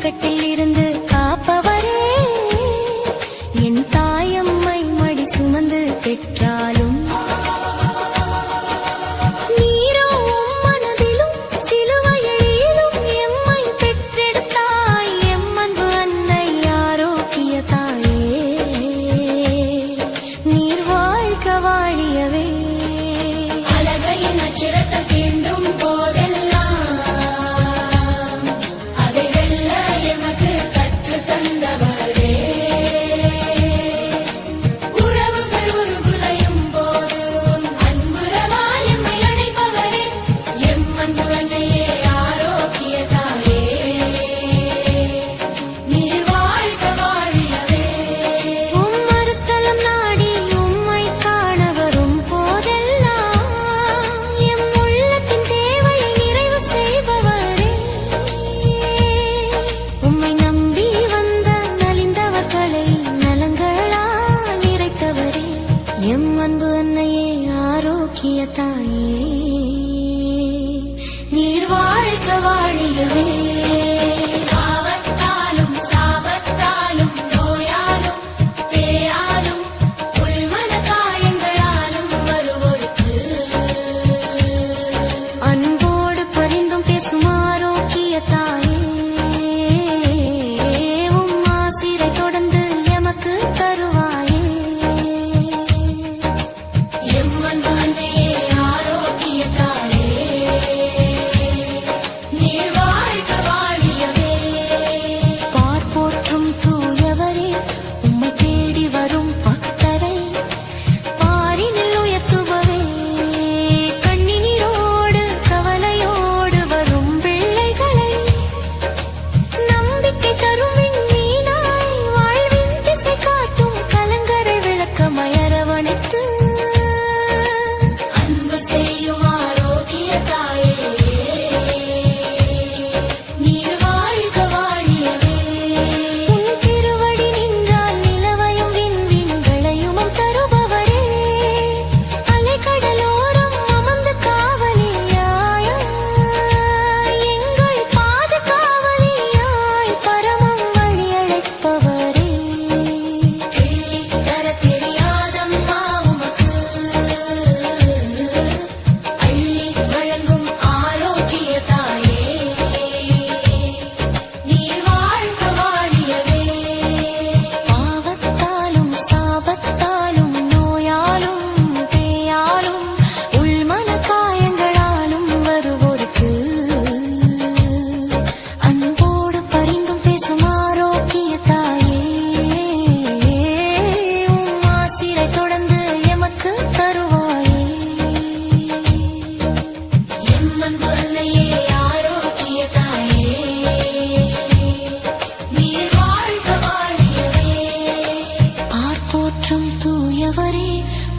இக்கட்டில் இருந்து காப்பவரே, என் தாயம்மை மடி சுமந்து பெற்றாலும் அன்பு அன்னையே ஆரோக்கிய தாயே, நீர் வாழ்க வாழியவே. பாவத்தாலும் சாபத்தாலும் நோயாலும் பேயாலும் உள்மன காயங்களாலும் வருவோருக்கு அன்போடு பரிந்தும் பேசும் ஆரோக்கிய தாயே, உம் ஆசிரை தொடர்ந்து எமக்கு தருவாய்.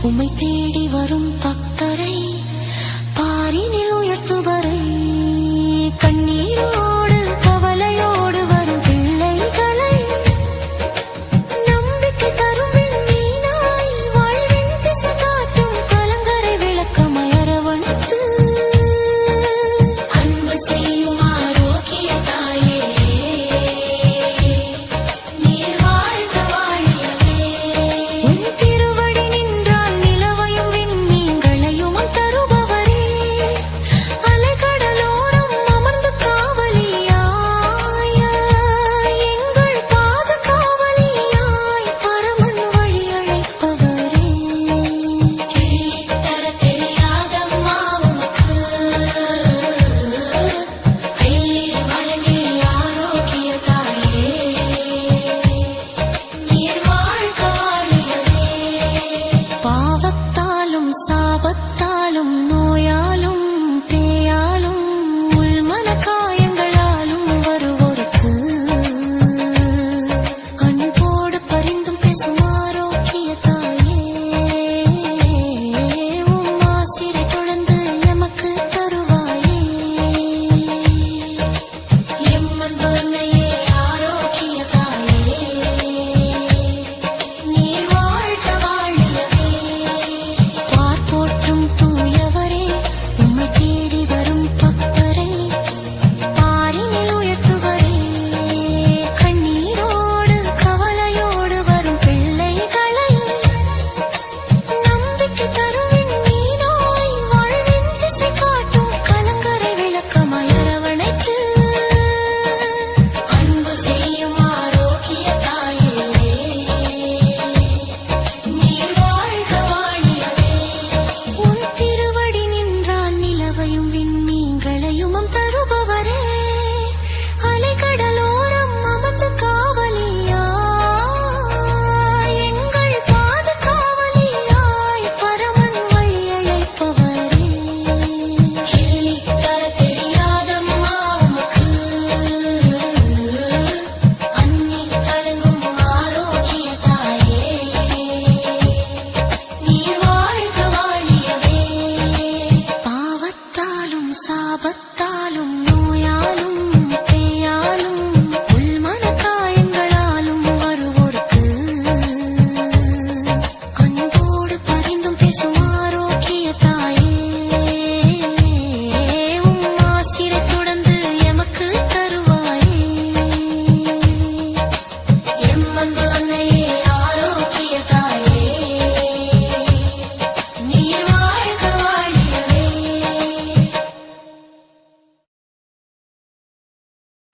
உம்மை தேடி வரும் பக்தரை பாரினில் உயர்த்துவரை, கண்ணீரோடு கவலையோடு வரும் பிள்ளைகளை நம்பிக்கை தரும் விண்மீனாய் வாழ்வின் திசை காட்டும் கலங்கரை விளக்கமாய் அரவணைத்து அன்பு செய்யும் ஆரோக்கிய தாயே, நீர் வாழ்க வாழியவே. உன் திருவடி நின்றால் நிலவையும் விண்மீன்களையும் தருபவரே, அலைக்கடலோரம் அமர்ந்து காவலியாய் எங்கள் பாதுகாவலியாய் பரமன் வழி அழைப்பவரே, தர தெரியாதம்மா உமக்கு ஐயர் வழங்கி ஆரோக்கிய தாயே, நீர் வாழ்க வாழியவே. பாவத்தாலும் சாபத்தாலும் நோயாலும் பேயாலும் உள்மன காயங்களாலும் வருவோருக்கு அன்போடு பரிந்தும் பேசும் ஆரோக்கிய தாயே, உம் ஆசிரை தொடர்ந்து எமக்கு தருவாயே. எம் அன்பு அன்னையே ஆரோக்கிய தாயே, நீர் வாழ்க வாழியவே. பார்ப்போற்றும் தூயவரே, உம்மை தேடி வரும் பக்தரை பாரினில் உயர்த்துவரே,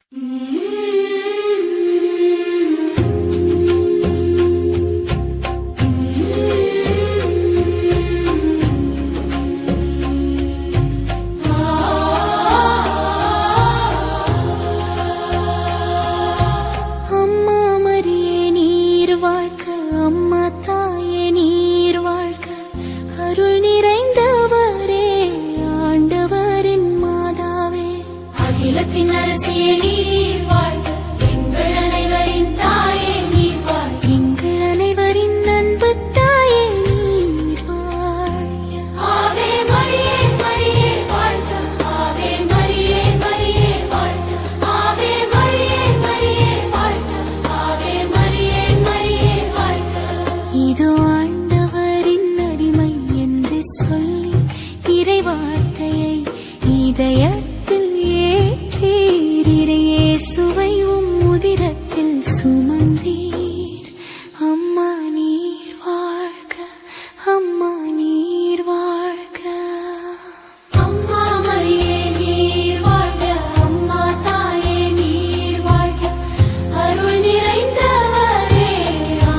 அம்மா மரியே நீர் வாழ்க, அம்மா தாயே நீர் வாழ்க, அருள் நிறைந்தவரே ஆண்டவரின் மாதாவே. அகிலத்தின் அரசியே நீர் வாழ்க, எங்கள் அனைவரின் தாயே நீர் வாழ்க, எங்கள் அனைவரின் அன்பு தாயே நீர் வாழ்க. ஆவே மரியே மரியே வாழ்க, ஆவே மரியே மரியே வாழ்க, ஆவே மரியே மரியே வாழ்க, ஆவே மரியே மரியே வாழ்க. இதோ ஆண்டவரின் அடிமை என்று சொல்லி இறைவார்த்தையை இதயத்தில் ஏற்றீர், இயேசுவை உம் உதிரத்தில் சுமந்தீர். அம்மா நீர் வாழ்க, அம்மா நீர் வாழ்க. அம்மா மரியே நீர் வாழ்க, அம்மா தாயே நீர் வாழ்க, அருள் நிறைந்தவரே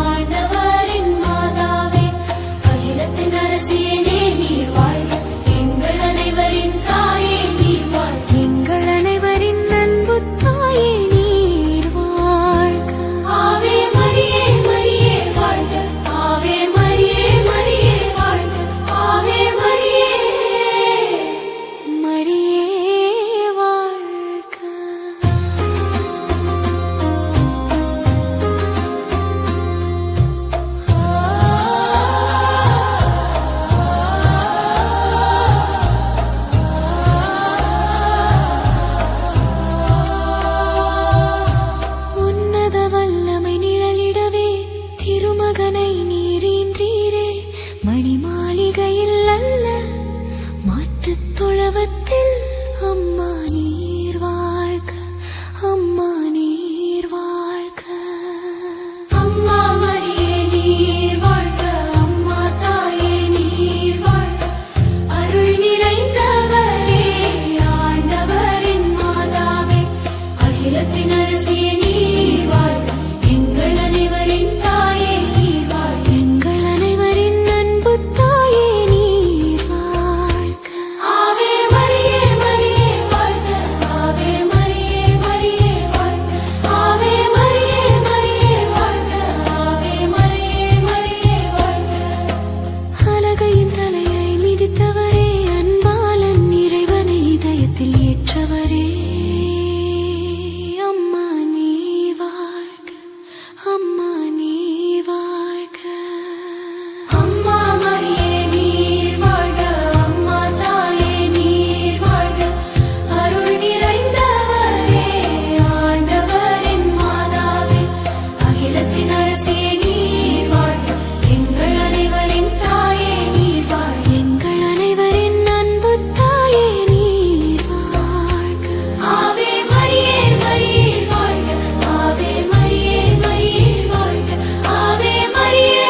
ஆண்டவரின் மாதாவே. அகிலத்தின் அரசியே நீர் வாழ்க, எங்கள் அனைவரின் தாயே நீர் வாழ்க, எங்கள் அனைவரின் அன்பு தாயே நீர் வாழ்க. ஆவே மரியே மரியே வாழ்க, ஆவே மரியே மரியே வாழ்க, ஆவே மரியே மரியே வாழ்க. உன்னத வல்லமை நிழலிடவே திருமகனை நீரீன்றீரே, மணி மாளிகையில் அல்ல மாட்டுத் தொழவத்தில். அம்மா நீர் வாழ்க, அம்மா நீர் வாழ்க. அம்மா மரியே நீர் வாழ்க, அம்மா தாயே நீர் வாழ்க, அருள் நிறைந்தவரே ஆண்டவரின் மாதாவே. அகிலத்தின் அரசியே நீர் வாழ்க, எங்கள் அனைவரின் தாயே நீர் வாழ்க, எங்கள் அனைவரின் அன்பு தாயே நீர் வாழ்க. ஆவே மரியே மரியே வாழ்க, ஆவே மரியே மரியே வாழ்க, ஆவே மரியே மரியே வாழ்க, ஆவே மரியே மரியே வாழ்க. அலகையின் தலையை மிதித்தவரே, அன்பாளன் இறைவனை இதயத்தில் ஏற்றவரே. அம்மா நீ வாழ்க, அம்மா நீ வாழ்க. அம்மா மரியே நீர் வாழ்க, அம்மா தாயே நீர் வாழ்க, அருள் நிறைந்தவரே ஆண்டவரின் மாதாவே. அகிலத்தின் அரசியே நீர் வாழ்க, எங்கள் அனைவரின் தாயே நீர் வாழ்க, எங்கள் அனைவரின் அன்பு தாயே நீர் வாழ்க. ஆவே மரியே மரியே வாழ்க, ஆவே மரியே மரியே வாழ்க, ஆவே மரியே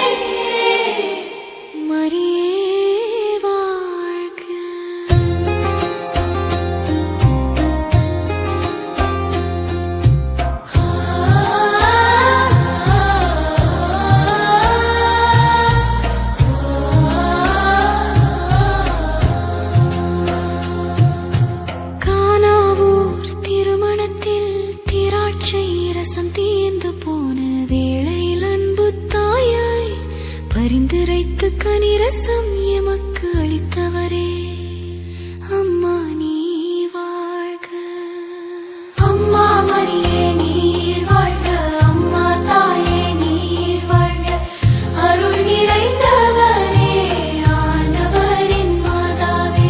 மரியே வாழ்க. கானாவூர் திருமணத்தில் திராட்சை ரசம் தீர்ந்து போன வேளையில் அன்பு தாயாய் பரிந்துரைத்து கனிரசம் எமக்கு அளித்தவரே. அம்மா நீ வாழ்க. அம்மா மரியே நீர் வாழ்க, அம்மா தாயே நீர் வாழ்க, அருள் நிறைந்தவரே ஆண்டவரின் மாதாவே.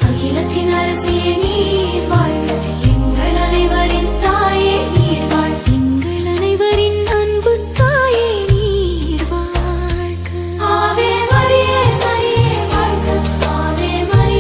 அகிலத்தின் அரசியே நீர் வாழ்க, எங்கள் அனைவரின் தாயே நீர் வாழ்க, எங்கள் அனைவரின் அன்பு தாயே நீர் வாழ்க. ஆவே மரியே மரியே வாழ்க, ஆவே மரியே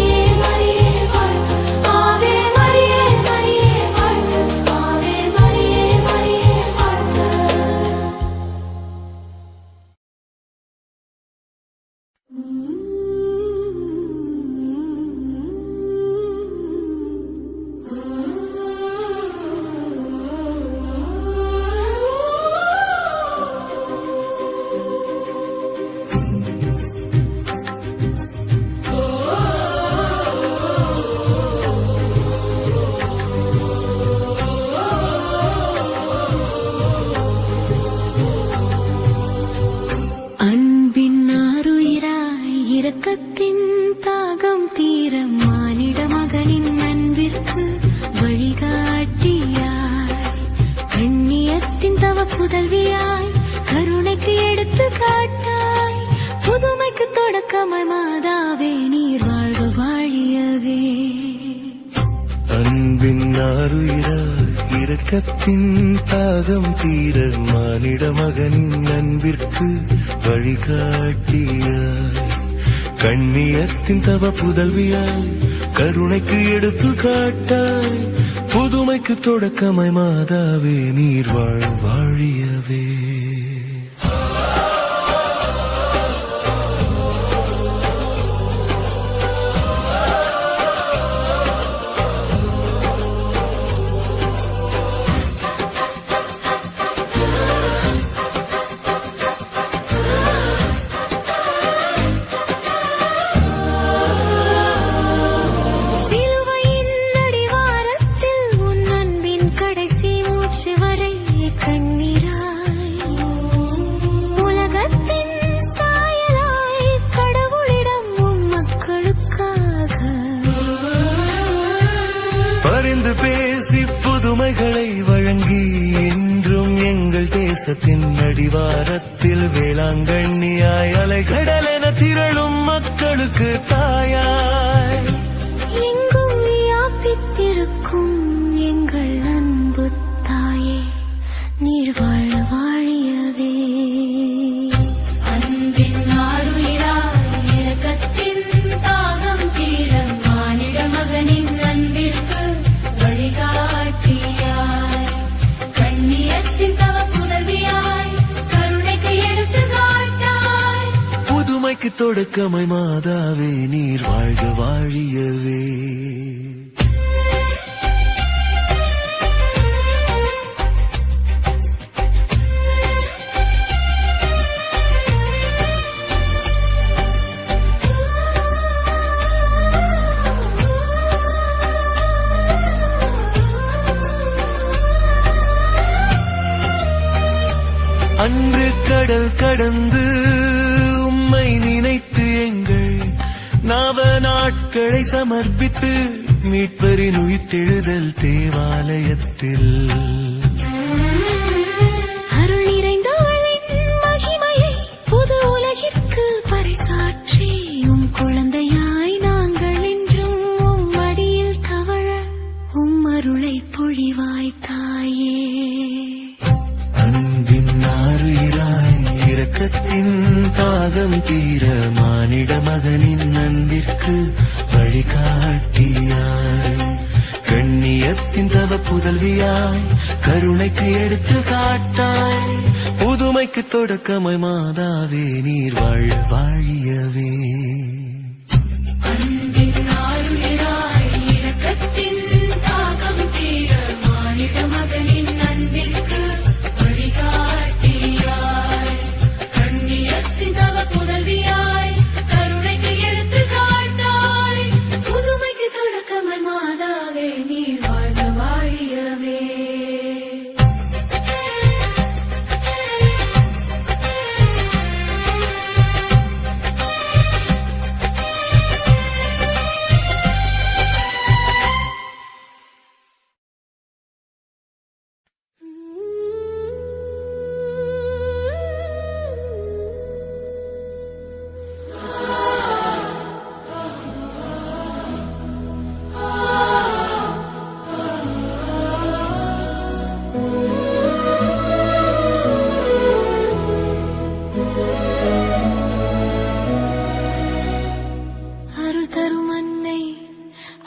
தவ புதல்வியாய் கருணைக்கு எடுத்து காட்டாய் புதுமைக்கு தொடக்கமாய் மாதாவே நீர் வாழ்க வாழியவே அன்பின் ஆருயிராய் இரக்கத்தின் தாகம் தீர மானிட மகனின் அன்பிற்கு வழிகாட்டியாய் கண்ணியத்தின் தவ புதல்வியாய் கருணைக்கு எடுத்து காட்டாய் புதுமைக்கு தொடக்கமாய் மாதாவே நீர் வாழியவே பரிந்து பேசி புதுமைகளை வழங்கி என்றும் எங்கள் தேசத்தின் அடிவாரத்தில் வேளாங்கண்ணியாய் அலைகடலென திரளும் மக்களுக்கு தாயாய் எங்கும் வியாபித்திருக்கும் எங்கள் அன்பு தாயே நீர் வாழ வாழியவே அன்பின் ஆருயிராய் இரக்கத்தின் தாகம் தீர மானிட மகனின் அன்பிற்கு வழிகாட்டியாய் கண்ணியத்தின் தவ புதல்வியாய் கருணைக்கு எடுத்து காட்டாய் புதுமைக்கு தொடக்கமாய் மாதாவே நீர் வாழ்க வாழியவே அன்று கடல் கடந்து உம்மை நினைத்து எங்கள் நவ நாட்களை சமர்ப்பித்து மீட்பரின் உயிர்த்தெழுதல் தேவாலயத்தில் அருள் நிறைந்தவளின் மகிமையை புது உலகிற்கு பறைசாற்றி உம் குழந்தையாய் நாங்கள் என்றும் உம் மடியில் தவழ உம் அருளை பொழிவாய் தாயே இரக்கத்தின் தாகம் தீர மானிட மகனின் அன்பிற்கு வழிகாட்டியாய் கண்ணியத்தின் தவ புதல்வியாய் கருணைக்கு எடுத்து காட்டாய் புதுமைக்கு தொடக்கமாய் மாதாவே நீர் வாழியவே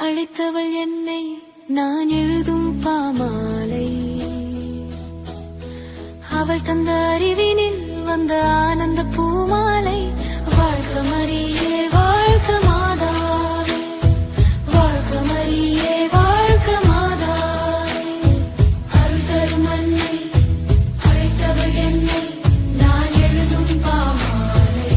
அழைத்தவள் என்னை நான் எழுதும் பாமாலை அவள் தந்த அறிவினில் வந்த ஆனந்த பூமாலை வாழ்க மரியே வாழ்க மாதாவே வாழ்க மரியே வாழ்க மாதாவே அருள் தரும் அன்னை அழைத்தவள் என்னை நான் எழுதும் பாமாலை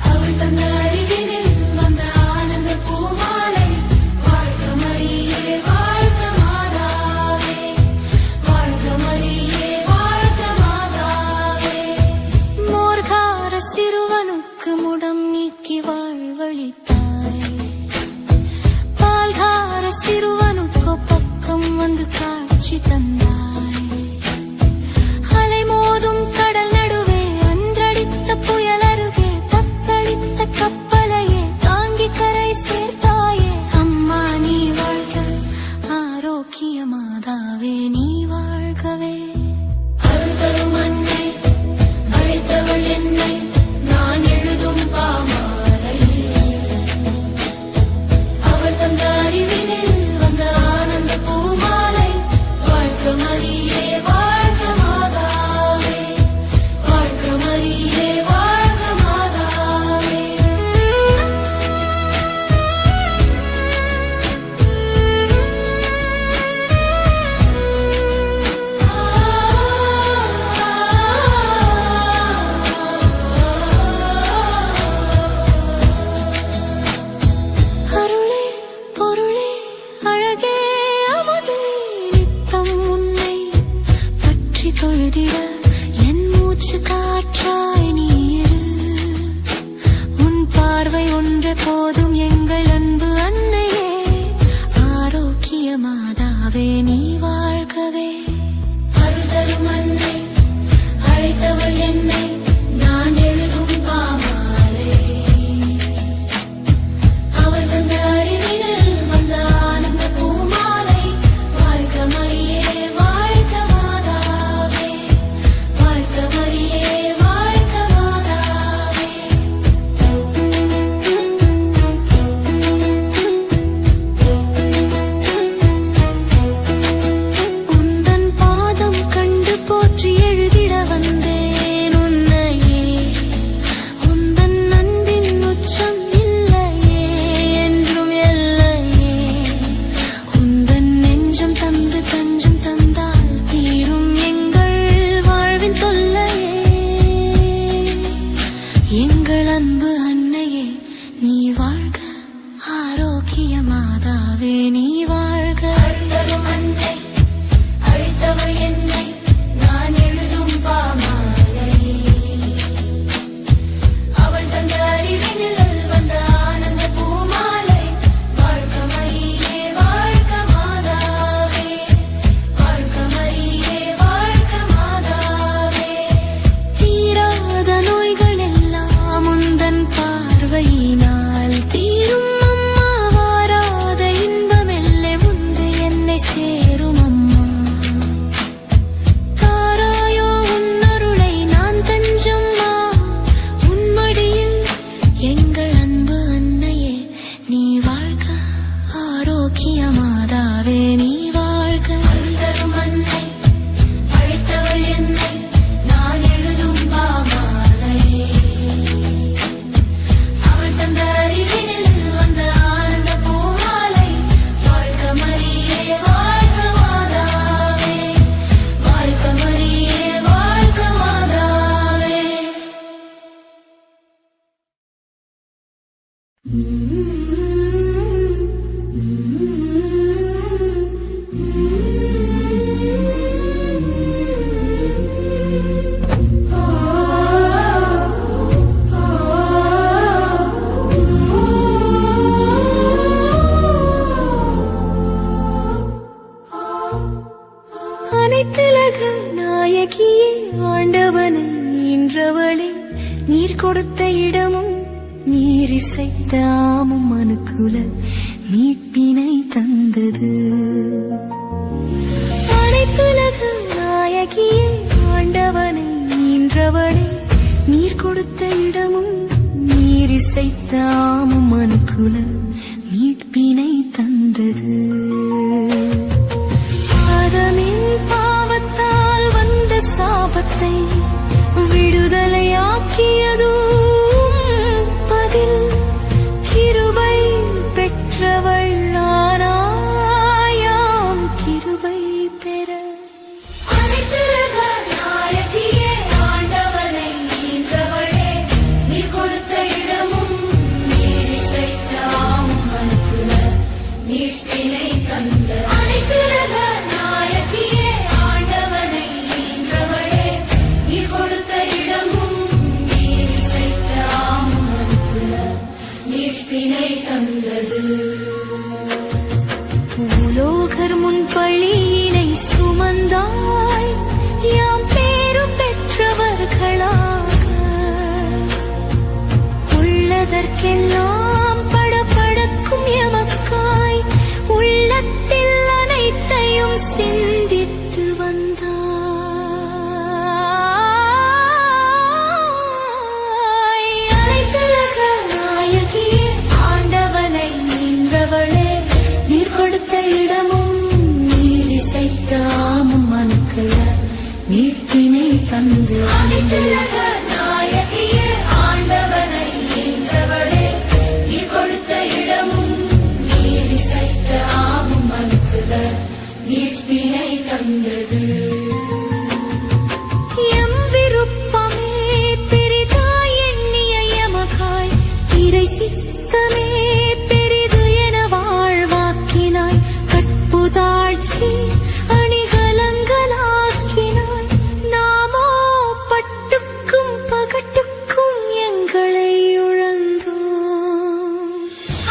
அவள் தந்த அறிவினில் வந்த ஆனந்த பூமாலை வாழ்க மரியே வாழ்க மாதாவே வாழ்க மரியே வாழ்க மாதாவே மோர்கார சிறுவனுக்கு முடம் நீக்கி வாழ்வழித்தாய் பால்கார சிறுவனுக்கு பக்கம் வந்து காட்சி தந்தாய் மோதும் கடல் நடுவே அன்றடித்த புயல் அருகே தத்தளித்த கப்பலையே தாங்கி கரை சேர்த்தாயே அம்மா நீ வாழ்க ஆரோக்கிய மாதாவே நீ வாழ்கவே அருள் தரும் அன்னை அழைத்தவள் என்னை நான் எழுதும் பாமாலை அவள் தந்த அறிவினில் வந்த ஆனந்த பூமாலை வாழ்க மரியே வாழ்க மாதாவே வாழ்க மரியே வாழ்க மாதாவே அருளே பொருளே அழகே அமுதே நித்தம் உன்னை பற்றி தொழுதிட என் மூச்சு காற்றாய் நீரு உன் பார்வை ஒன்று போதும் எங்கள் அன்பு அன்னையே ஆரோக்கிய மாதாவே நீ வாழ்கவே அருள் தரும் அன்னை அழைத்தவள் என்னை நான் எழுதும் பாமாலை அவள் தந்த அறிவினில் வந்த ஆனந்த பூமாலை வாழ்க மரியே வாழ்க மாதாவே வாழ்க மரியே வாழ்க மாதாவே உந்தன் பாதம் கண்டு போற்றி எழுதிட வந்தேன் உன்னையே உந்தன் அன்பின் உச்சம் இல்லையே என்றும் எல்லையே உந்தன் நெஞ்சம் தந்து தஞ்சம் தந்தால் தீரும் எங்கள் வாழ்வின் தொல்லையே எங்கள் அன்பு அன்னையே நீ வாழ்க ஆரோக்கிய மாதாவே நீ வாழ்க அருள்தரும் அன்னை அழைத்தவள் என்னை நான் எழுதும் பாமாலை அவள் தந்த அறிவினில் வந்த ஆனந்த பூமாலை வாழ்க மரியே வாழ்க மாதாவே வாழ்க மரியே வாழ்க மாதாவே தீராத நோய்கள் எல்லாம் உந்தன் பார்வையினால் தீரும் அம்மா வாராத இன்பமெல்லே முந்து என்னை சேரும் அம்மா தாராயோ உன் அருளை நான் தஞ்சம்மா உன் மடியில் எங்கள் அன்பு அன்னையே நீ வாழ்க ஆரோக்கிய மாதாவே நீ வாழ்க அருள் தரும் அன்னை அழைத்தவள் என்னை நான் எழுதும் பாமாலை அவள் தந்த அறிவினில் வந்த ஆனந்த பூமாலை வாழ்க மரியே வாழ்க மாதாவே வாழ்க மரியே வாழ்க மாதாவே அனைத்துலக நாயகியே ஆண்டவனை இன்றவளே நீர் கொடுத்த இடமும் நீர் இசைத்த ஆமும் மனுக்குல மீட்பினை தந்தது அனைத்துலக நாயகியே ஆண்டவனை இன்றவளே நீர் கொடுத்த இடமும் நீர் இசைத்த ஆமும் மனுக்குல மீட்பினை தந்தது ஆதமின் பாவத்தால் வந்த சாபத்தை விடுதலையாக்கியதும் பதில் கிருபை பெற்றவள் ஆனாயாம் கிருபை பெற அனைத்துலக நாயகியே ஆண்டவனை ஈன்றவளே நீர் கொடுத்த இடமும் நீர் இசைத்த ஆமும் மனுக்குல மீட்பினை தந்த அனைத்துலக நாயகியே ஆண்டவனை ஈன்றவளே நீர் கொடுத்த இடமும் நீர் இசைத்த ஆமும் மனுக்குல மீட்பினை தந்தது உலோகர் முன் பழியினை சுமந்து மீட்பினை தந்து அனைத்துலக நாயகியே ஆண்டவனை ஈன்றவளே நீ கொடுத்த இடமும் நீர் இசைத்த ஆமும் அனுப்புத மீட்பினை தந்தது எம் விருப்பமே பெரிதாய் எண்ணிய எமக்காய் இறை சித்தமே பெரிது என வாழ்வாக்கினாய் கற்புதாட்சி அணிகலங்களாக்கினாய் நாமோ பட்டுக்கும் பகட்டுக்கும் எங்களை இழந்தோம்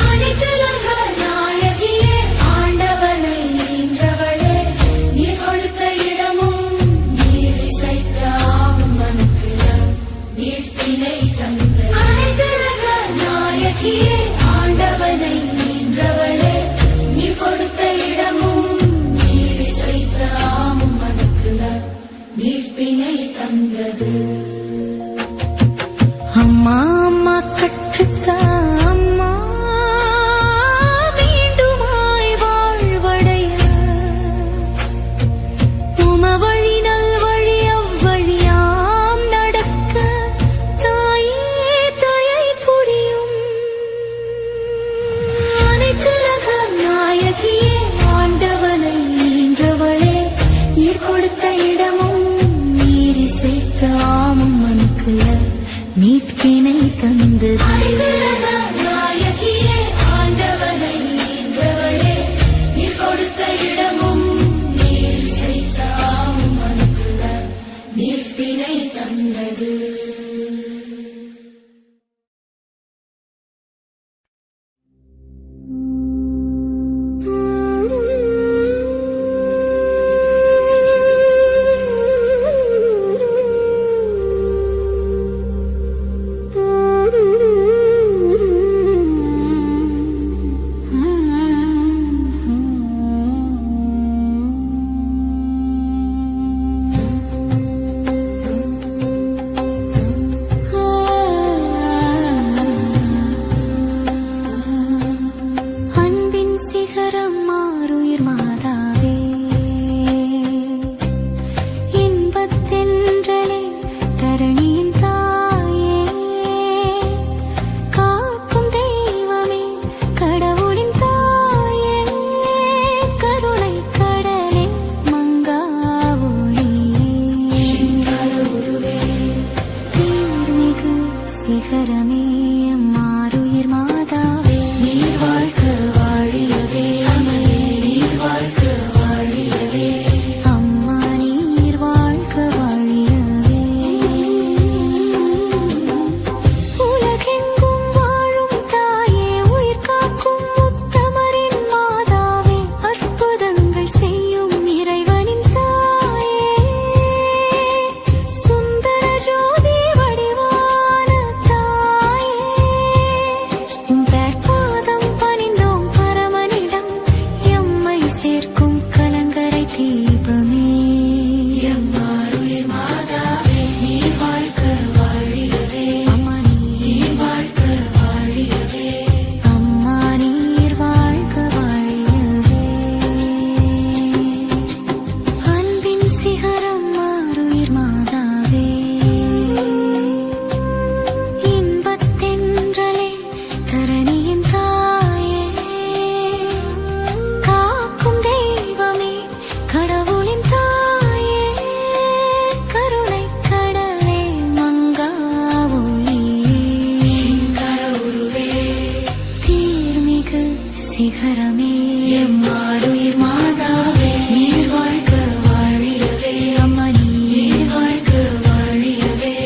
அனைத்துலக நாயகியே ஆண்டவனை ஈன்றவளே நீ கொடுத்த இடமும் நீர் இசைத்த ஆவும் மனுக்குல மீட்பினை தந்த அனைத்துலக நாயகியே ஆண்டவனை ஈன்றவளே நீ கொடுத்த இடமும் நீர் இசைத்த ஆவும் மனுக்குல மீட்பினை தந்தது அம்மா அம்மா கற்றுத்தா அம்மா மீண்டுமாய் வாழ்வடைய உம வழி நல் வழி அவ்வழியாம் நடக்க தாயே தயை புரியும் அனைத்துலக நாயகியே ஆண்டவனை ஈன்றவளே நீர் கொடுத்த இடமும் நீர் இசைத்த ஆமும் மனுக்குல மீட்பினை தந்தது அனைத்துலக நாயகியே ஆண்டவனை ஈன்றவளே நீர் கொடுத்த இடமும் நீர் இசைத்த ஆமும் மனுக்குல மீட்பினை தந்தது அன்பின் சிகரம் மாறுயிர் மாதாவே இன்பத்தென்றலே தரணியின் தாயே காக்கும் தெய்வமே கடவுளின் தாயே கருணை கடலே மங்காவொளியே உருவே தீர்மிகு சிகரமே மாறுயிர் மாதாவே நீர் வாழ்க வாழியவே நீர் வாழ்க வாழியவே அம்மா நீர் வாழ்க வாழியவே உலகெங்கும் வாழும் தாயே உயிர் காக்கும் உத்தமரின் மாதாவே அற்புதங்கள் செய்யும் இறைவனின் தாயே சுந்தர ஜோதி வடிவான தாயே உம் பேர்பாதம் பணிந்தோம் பரமனிடம் எம்மை சேர்க்கும் கலங்கரை தீபமே எம்மாருயிர் மாதாவே நீர் வாழ்க வாழியவே அம்மா நீர் வாழ்க வாழியவே அம்மா நீர் வாழ்க வாழியவே அன்பின் சிகரம் மாறுயிர் மாதாவே இன்பத்தென்றலே தரணியின் தாயே காக்கும் தெய்வமே கடவுளின் தாயே கருணை கடலே மங்காவொளியே உருவே தீர்மிகு சிகரமே எம்மாருயிர் மாதாவே நீர் வாழ்க வாழியவே அம்மா நீர் வாழ்க வாழியவே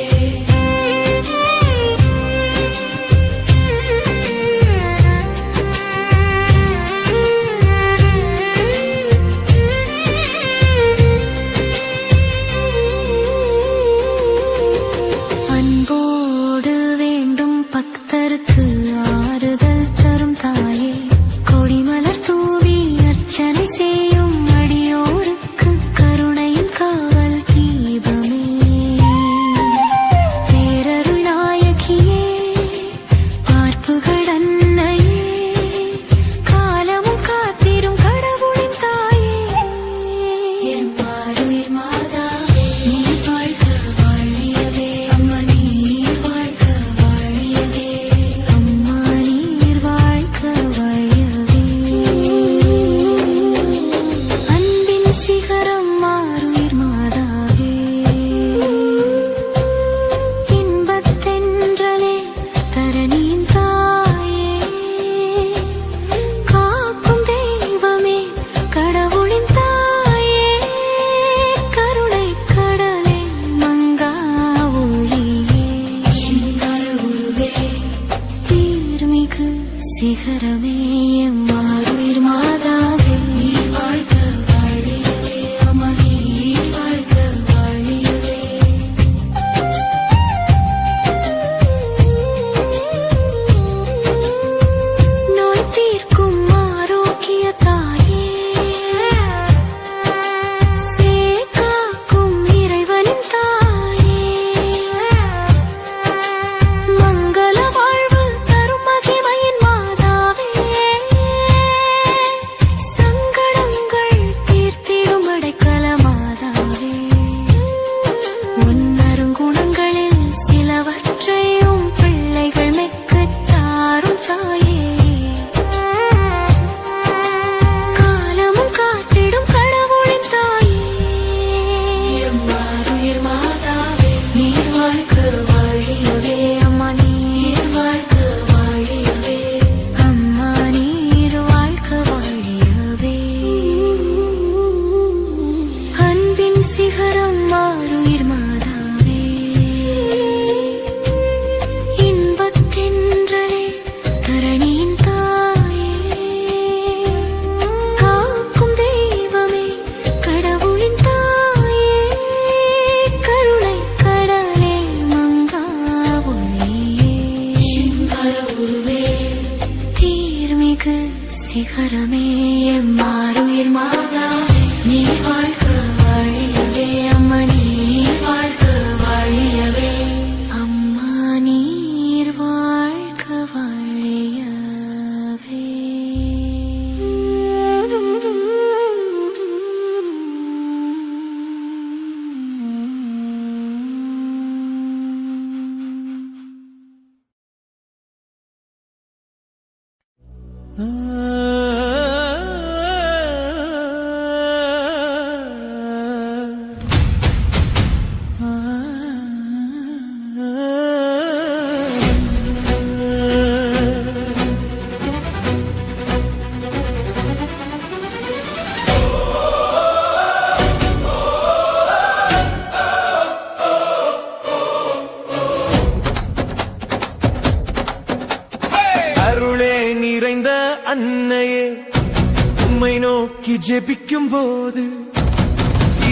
ஜெபிக்கும் போது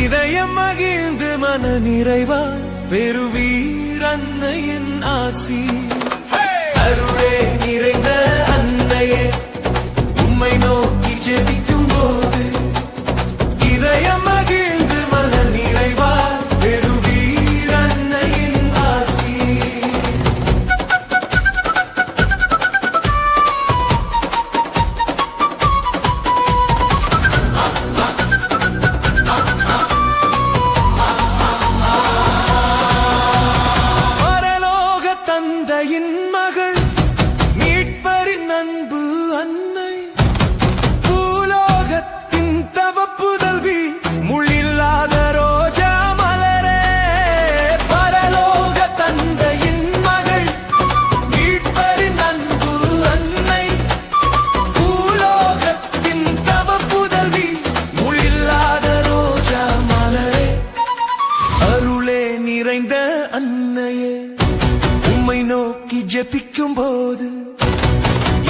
இதயம் மகிழ்ந்து மன நிறைவால் பெறுவீர் அன்னையின் ஆசி. அருளே நிறைந்த அன்னையே, உம்மை நோக்கி ஜெபிக்கும் போது இதயம் மகிழ்ந்து மன நிறைவால் பெறுவீர் அன்னையின் ஆசி. பரலோக தந்தையின் மகள், மீட்பரின் அன்பு அன்னை, பூலோகத்தின் தவ புதல்வி, முள்ளில்லாத ரோஜா மலரே. பரலோக தந்தையின் மகள், மீட்பரின் அன்பு அன்னை, பூலோகத்தின் தவ புதல்வி, முள்ளில்லாத ரோஜா மலரே. அருளே நிறைந்த அன்னையே, உம்மை நோக்கி ஜெபிக்கும் போது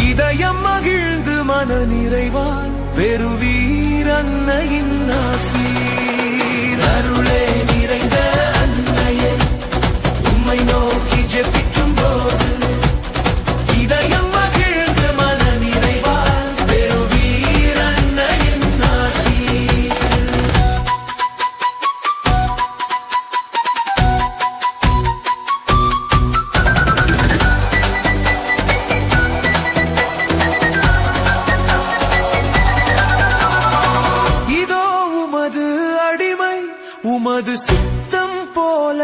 இதயம் மகிழ்ந்து மன நிறைவால் பெறுவீர் அன்னையின் ஆசீர். அருளே நிறைந்த அன்னையே, உம்மை நோக்கி ஜெபிக்கும் போது இதயம் மகிழ்ந்து மன நிறைவால் பெறுவீர் அன்னையின் ஆசீர். இதோ உமது அடிமை, உமது சித்தம் போல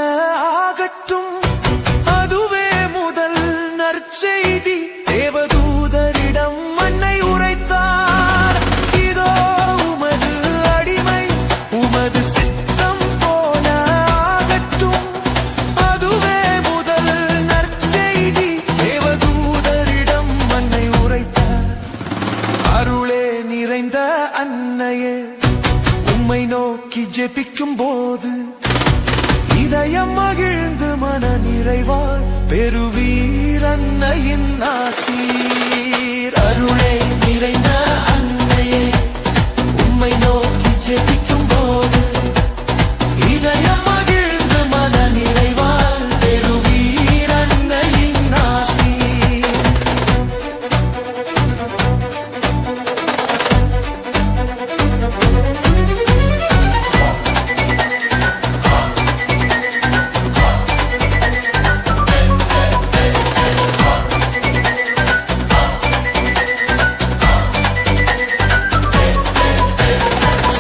ஆகட்டும். அதுவே முதல் நற்செய்தி, தேவதூதரிடம் அன்னை உரைத்தார். இதோ உமது அடிமை, உமது சித்தம் போல ஆகட்டும். அதுவே முதல் நற்செய்தி, தேவதூதரிடம் அன்னை உரைத்தார். அருளே நிறைந்த அன்னையே, உம்மை நோக்கி ஜெபிக்கும் போது இதயம் மகிழ்ந்து மன நிறைவால் பெறுவீர் அன்னையின் ஆசீர். அருளே நிறைந்த அன்னையே, உம்மை நோக்கி ஜெபிக்கும் போது இதயம் மகிழ்ந்து மன நிறைவால் பெறுவீர் அன்னையின் ஆசீர்.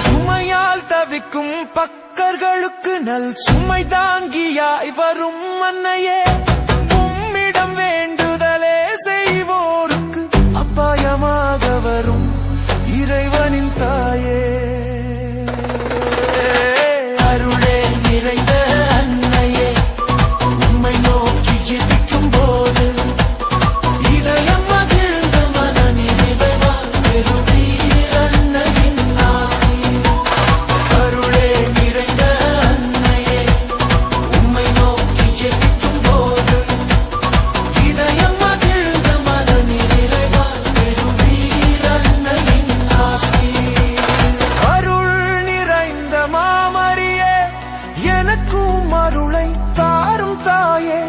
சுமையால் தவிக்கும் பக்கர்களுக்கு நல் சுமை தாங்கியாய் வரும் அன்னையே, உம்மிடம் வேண்டுதலே செய்வோருக்கு அபாயமாக வரும் இறைவனின் தாயே. அருளே நிறைந்த அன்னையே, உம்மை நோக்கி ஜெபிக்கும் போது இதயம் மகிழ்ந்து மன நிறைவால் பெறுவீர் அன்னையின் ஆசீர். அருளே நிறைந்த அன்னையே, உம்மை நோக்கி ஜெபிக்கும் போது இதயம் மகிழ்ந்து மன நிறைவால் பெறுவீர் அன்னையின் ஆசீர். அருள் நிறைந்த மாமரியே, எனக்கும் அருளை தாரும் தாயே,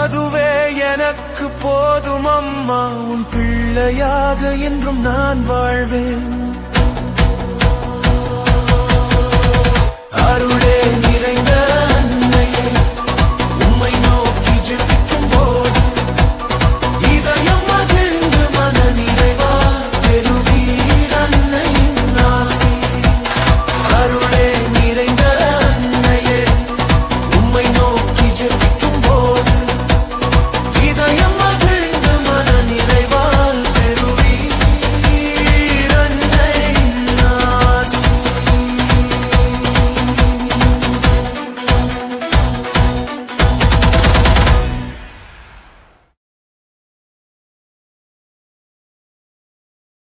அதுவே எனக்கு போதும் அம்மா. உன் பிள்ளையாக என்றும் நான் வாழ்வேன்.